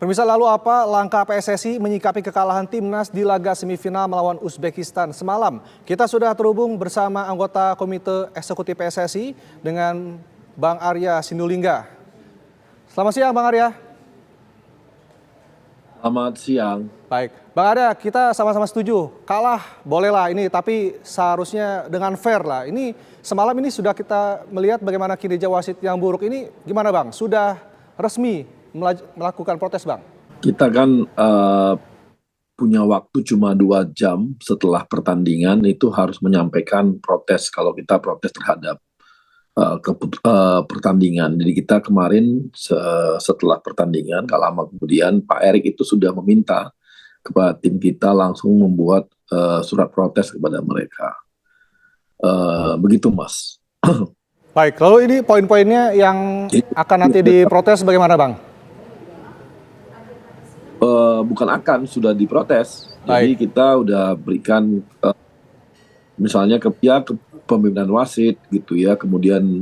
Pemirsa, lalu apa langkah PSSI menyikapi kekalahan timnas di laga semifinal melawan Uzbekistan semalam? Kita sudah terhubung bersama anggota Komite Eksekutif PSSI dengan Bang Arya Sinulinga. Selamat siang Bang Arya. Selamat siang. Baik, Bang Arya, kita sama-sama setuju, kalah bolehlah ini, tapi seharusnya dengan fair lah. Ini semalam ini sudah kita melihat bagaimana kinerja wasit yang buruk ini, gimana Bang? Sudah resmi melakukan protes Bang? Kita kan punya waktu cuma 2 jam setelah pertandingan itu harus menyampaikan protes kalau kita protes terhadap pertandingan. Jadi kita kemarin setelah pertandingan, gak lama kemudian Pak Erik itu sudah meminta kepada tim kita langsung membuat surat protes kepada mereka. Begitu Mas. Baik, lalu ini poin-poinnya yang akan nanti diprotes bagaimana Bang? Bukan akan, sudah diprotes. Jadi kita udah berikan misalnya ke kepemimpinan wasit gitu ya, kemudian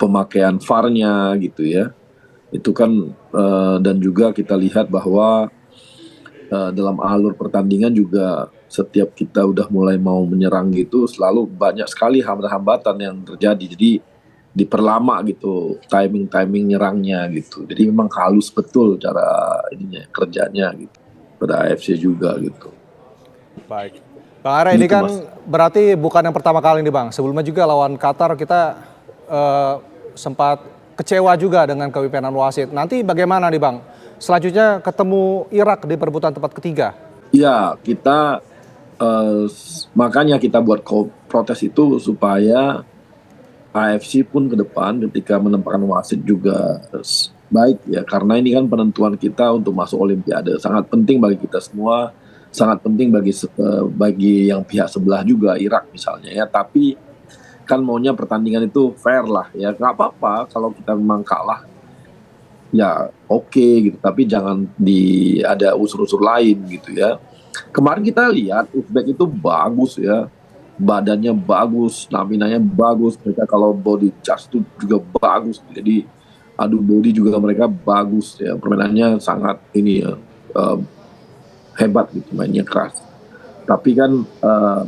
pemakaian VAR-nya gitu ya. Itu kan dan juga kita lihat bahwa dalam alur pertandingan juga setiap kita udah mulai mau menyerang gitu selalu banyak sekali hambatan yang terjadi. Jadi diperlama gitu timing nyerangnya gitu. Jadi memang halus betul cara ininya kerjanya gitu pada AFC juga gitu. Baik, Bang Arya, ini kan Mas, berarti bukan yang pertama kali nih Bang. Sebelumnya juga lawan Qatar kita sempat kecewa juga dengan kepemimpinan wasit. Nanti bagaimana nih Bang? Selanjutnya ketemu Irak di perebutan tempat ketiga. Iya, kita makanya kita buat protes itu supaya AFC pun ke depan ketika menempatkan wasit juga baik ya, karena ini kan penentuan kita untuk masuk Olimpiade sangat penting bagi kita semua, sangat penting bagi yang pihak sebelah juga, Irak misalnya ya. Tapi kan maunya pertandingan itu fair lah ya, nggak apa-apa kalau kita memang kalah ya oke gitu, tapi jangan ada unsur-unsur lain gitu ya. Kemarin kita lihat Uzbek itu bagus ya, badannya bagus, staminanya bagus, mereka kalau body charge itu juga bagus, jadi adu body juga mereka bagus ya, permainannya sangat ini ya, hebat gitu, mainnya keras. Tapi kan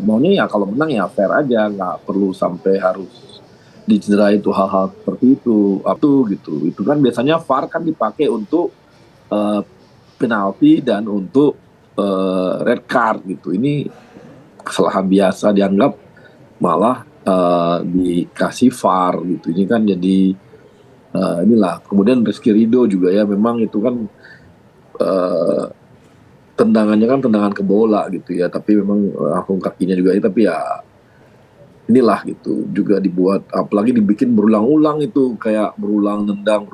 maunya ya kalau menang ya fair aja, nggak perlu sampai harus dicederai itu hal-hal seperti itu gitu. Itu kan biasanya VAR kan dipakai untuk penalti dan untuk red card gitu. Ini kesalahan biasa dianggap malah dikasih VAR gitu. Ini kan jadi inilah. Kemudian Rizky Ridho juga ya, memang itu kan tendangannya kan tendangan ke bola gitu ya, tapi memang langsung kakinya juga ya, tapi ya inilah gitu juga dibuat, apalagi dibikin berulang-ulang itu, kayak berulang nendang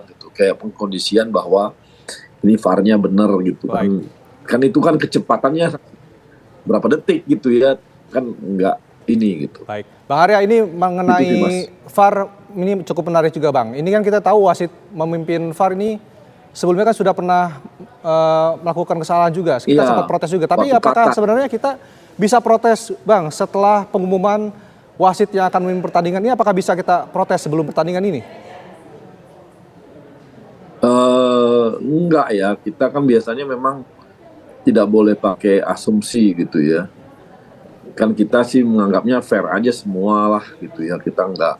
gitu, kayak pengkondisian bahwa ini VAR-nya benar gitu. Kan itu kan kecepatannya berapa detik gitu ya, kan enggak ini gitu. Baik, Bang Arya, ini mengenai VAR ini cukup menarik juga Bang. Ini kan kita tahu wasit memimpin VAR ini sebelumnya kan sudah pernah melakukan kesalahan juga, kita sempat protes juga. Tapi apakah sebenarnya kita bisa protes Bang setelah pengumuman wasit yang akan memimpin pertandingan ini, apakah bisa kita protes sebelum pertandingan ini? Enggak ya, kita kan biasanya memang tidak boleh pakai asumsi gitu ya. Kan kita sih menganggapnya fair aja semua lah gitu ya. Kita enggak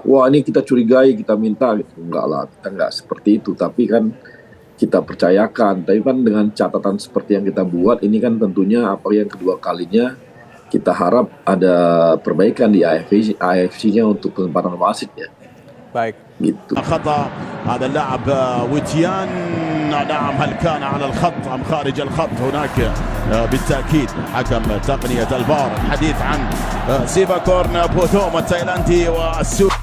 wah ini kita curigai, kita minta gitu. Enggak lah, kita enggak seperti itu. Tapi kan kita percayakan. Tapi kan dengan catatan seperti yang kita buat, ini kan tentunya apa yang kedua kalinya kita harap ada perbaikan di AFC-nya untuk penempatan wasit ya. Baik. Gitu. خطأ هذا اللاعب ويتيان، نعم هل كان على الخط أم خارج الخط؟ هناك بالتأكيد حكم تقنية الفار. الحديث عن سيفاكورن بوثوم التايلاندي والسوري.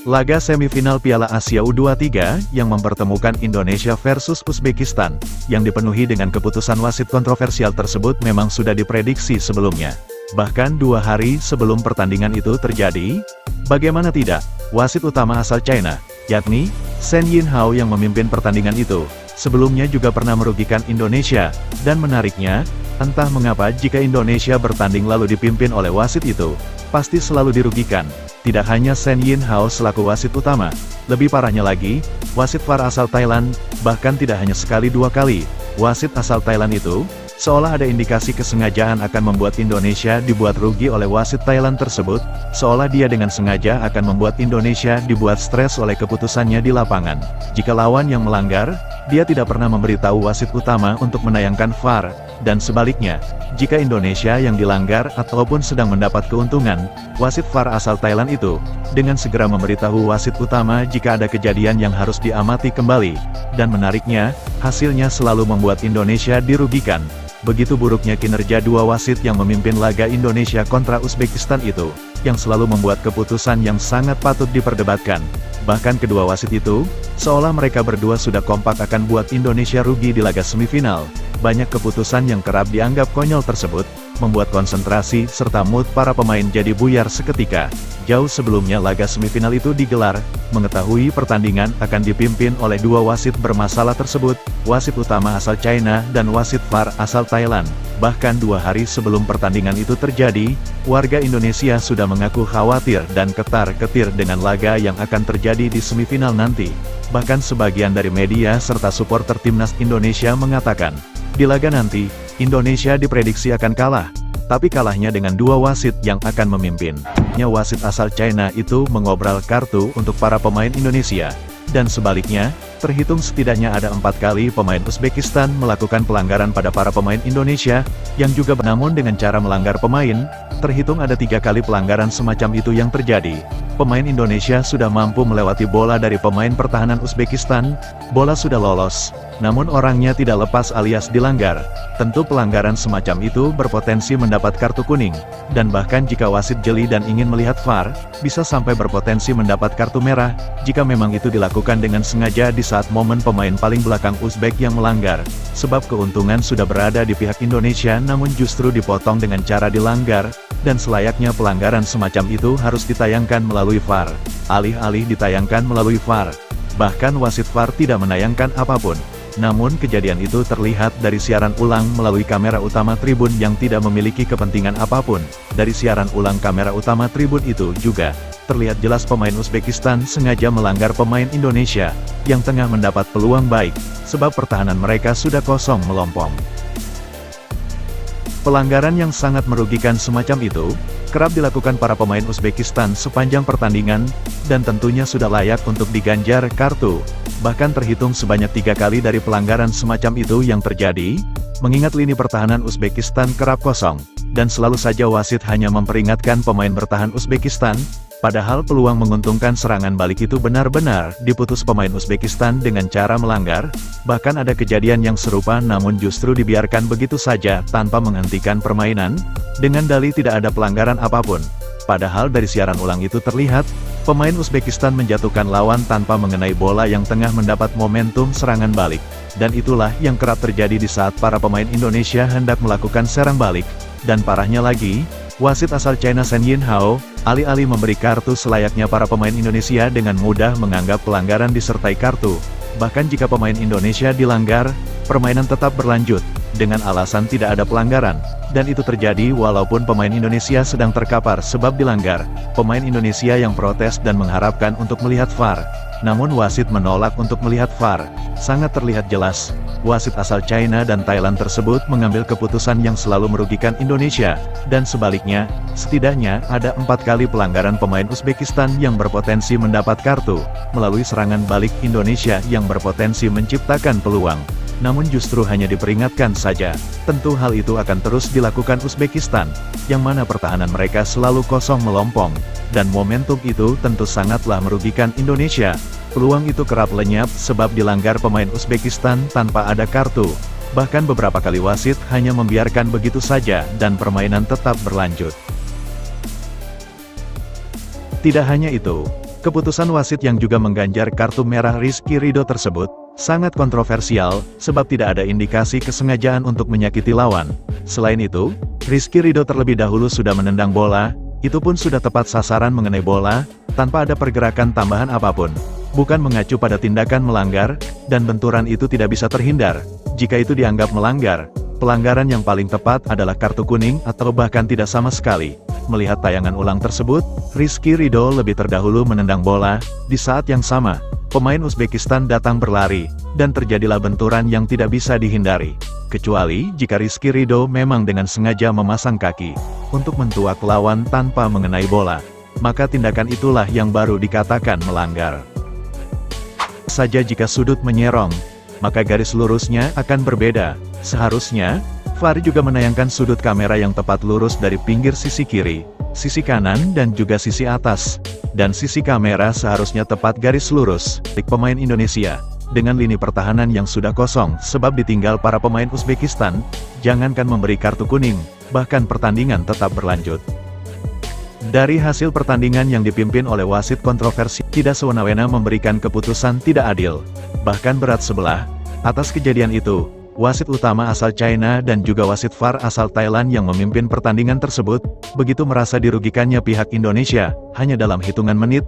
Laga semifinal Piala Asia U23 yang mempertemukan Indonesia versus Uzbekistan yang dipenuhi dengan keputusan wasit kontroversial tersebut memang sudah diprediksi sebelumnya. Bahkan 2 hari sebelum pertandingan itu terjadi, bagaimana tidak, wasit utama asal China, yakni Shen Yinhao yang memimpin pertandingan itu, sebelumnya juga pernah merugikan Indonesia, dan menariknya, entah mengapa jika Indonesia bertanding lalu dipimpin oleh wasit itu, pasti selalu dirugikan. Tidak hanya Shen Yinhao selaku wasit utama, Lebih parahnya lagi, wasit VAR asal Thailand, bahkan tidak hanya sekali dua kali, wasit asal Thailand itu, seolah ada indikasi kesengajaan akan membuat Indonesia dibuat rugi oleh wasit Thailand tersebut, seolah dia dengan sengaja akan membuat Indonesia dibuat stres oleh keputusannya di lapangan. Jika lawan yang melanggar, dia tidak pernah memberitahu wasit utama untuk menayangkan VAR, dan sebaliknya, jika Indonesia yang dilanggar ataupun sedang mendapat keuntungan, wasit VAR asal Thailand itu, dengan segera memberitahu wasit utama jika ada kejadian yang harus diamati kembali, dan menariknya, hasilnya selalu membuat Indonesia dirugikan. Begitu buruknya kinerja dua wasit yang memimpin laga Indonesia kontra Uzbekistan itu, yang selalu membuat keputusan yang sangat patut diperdebatkan. Bahkan kedua wasit itu, seolah mereka berdua sudah kompak akan buat Indonesia rugi di laga semifinal. Banyak keputusan yang kerap dianggap konyol tersebut, membuat konsentrasi serta mood para pemain jadi buyar seketika. Jauh sebelumnya laga semifinal itu digelar, mengetahui pertandingan akan dipimpin oleh dua wasit bermasalah tersebut, wasit utama asal China dan wasit VAR asal Thailand. Bahkan 2 hari sebelum pertandingan itu terjadi, warga Indonesia sudah mengaku khawatir dan ketar-ketir dengan laga yang akan terjadi di semifinal nanti. Bahkan sebagian dari media serta supporter timnas Indonesia mengatakan, di laga nanti, Indonesia diprediksi akan kalah, tapi kalahnya dengan dua wasit yang akan memimpin. Wasit asal China itu mengobral kartu untuk para pemain Indonesia, dan sebaliknya, terhitung setidaknya ada 4 kali pemain Uzbekistan melakukan pelanggaran pada para pemain Indonesia, yang juga namun dengan cara melanggar pemain, terhitung ada 3 kali pelanggaran semacam itu yang terjadi. Pemain Indonesia sudah mampu melewati bola dari pemain pertahanan Uzbekistan, bola sudah lolos, namun orangnya tidak lepas alias dilanggar. Tentu pelanggaran semacam itu berpotensi mendapat kartu kuning, dan bahkan jika wasit jeli dan ingin melihat VAR, bisa sampai berpotensi mendapat kartu merah, jika memang itu dilakukan dengan sengaja di saat momen pemain paling belakang Uzbek yang melanggar. Sebab keuntungan sudah berada di pihak Indonesia namun justru dipotong dengan cara dilanggar, dan selayaknya pelanggaran semacam itu harus ditayangkan melalui VAR. Alih-alih ditayangkan melalui VAR, bahkan wasit VAR tidak menayangkan apapun. Namun kejadian itu terlihat dari siaran ulang melalui kamera utama tribun yang tidak memiliki kepentingan apapun. Dari siaran ulang kamera utama tribun itu juga terlihat jelas pemain Uzbekistan sengaja melanggar pemain Indonesia yang tengah mendapat peluang baik, sebab pertahanan mereka sudah kosong melompong. Pelanggaran yang sangat merugikan semacam itu, kerap dilakukan para pemain Uzbekistan sepanjang pertandingan, dan tentunya sudah layak untuk diganjar kartu. Bahkan terhitung sebanyak 3 kali dari pelanggaran semacam itu yang terjadi, mengingat lini pertahanan Uzbekistan kerap kosong, dan selalu saja wasit hanya memperingatkan pemain bertahan Uzbekistan, padahal peluang menguntungkan serangan balik itu benar-benar diputus pemain Uzbekistan dengan cara melanggar. Bahkan ada kejadian yang serupa namun justru dibiarkan begitu saja tanpa menghentikan permainan, dengan dalih tidak ada pelanggaran apapun. Padahal dari siaran ulang itu terlihat, pemain Uzbekistan menjatuhkan lawan tanpa mengenai bola yang tengah mendapat momentum serangan balik. Dan itulah yang kerap terjadi di saat para pemain Indonesia hendak melakukan serang balik. Dan parahnya lagi, wasit asal China Shen Yinhao, alih-alih memberi kartu selayaknya para pemain Indonesia dengan mudah menganggap pelanggaran disertai kartu. Bahkan jika pemain Indonesia dilanggar, permainan tetap berlanjut, dengan alasan tidak ada pelanggaran. Dan itu terjadi walaupun pemain Indonesia sedang terkapar sebab dilanggar. Pemain Indonesia yang protes dan mengharapkan untuk melihat VAR. Namun wasit menolak untuk melihat VAR. Sangat terlihat jelas, wasit asal China dan Thailand tersebut mengambil keputusan yang selalu merugikan Indonesia. Dan sebaliknya, setidaknya ada 4 kali pelanggaran pemain Uzbekistan yang berpotensi mendapat kartu, melalui serangan balik Indonesia yang berpotensi menciptakan peluang. Namun justru hanya diperingatkan saja. Tentu hal itu akan terus dilakukan Uzbekistan, yang mana pertahanan mereka selalu kosong melompong, dan momentum itu tentu sangatlah merugikan Indonesia. Peluang itu kerap lenyap sebab dilanggar pemain Uzbekistan tanpa ada kartu. Bahkan beberapa kali wasit hanya membiarkan begitu saja dan permainan tetap berlanjut. Tidak hanya itu, keputusan wasit yang juga mengganjar kartu merah Rizky Ridho tersebut sangat kontroversial, sebab tidak ada indikasi kesengajaan untuk menyakiti lawan. Selain itu, Rizky Ridho terlebih dahulu sudah menendang bola, itu pun sudah tepat sasaran mengenai bola, tanpa ada pergerakan tambahan apapun. Bukan mengacu pada tindakan melanggar, dan benturan itu tidak bisa terhindar. Jika itu dianggap melanggar, Pelanggaran yang paling tepat adalah kartu kuning atau bahkan tidak sama sekali. Melihat tayangan ulang tersebut, Rizky Ridho lebih terdahulu menendang bola. Di saat yang sama, pemain Uzbekistan datang berlari, dan terjadilah benturan yang tidak bisa dihindari. Kecuali jika Rizky Ridho memang dengan sengaja memasang kaki untuk mentuak lawan tanpa mengenai bola, maka tindakan itulah yang baru dikatakan melanggar. Saja jika sudut menyerong, maka garis lurusnya akan berbeda. Seharusnya, VAR juga menayangkan sudut kamera yang tepat lurus dari pinggir sisi kiri, sisi kanan dan juga sisi atas. Dan sisi kamera seharusnya tepat garis lurus. Pemain Indonesia, dengan lini pertahanan yang sudah kosong sebab ditinggal para pemain Uzbekistan, jangankan memberi kartu kuning, bahkan pertandingan tetap berlanjut. Dari hasil pertandingan yang dipimpin oleh wasit kontroversi, tidak sewenang-wenang memberikan keputusan tidak adil, bahkan berat sebelah. Atas kejadian itu, wasit utama asal China dan juga wasit VAR asal Thailand yang memimpin pertandingan tersebut, begitu merasa dirugikannya pihak Indonesia, hanya dalam hitungan menit,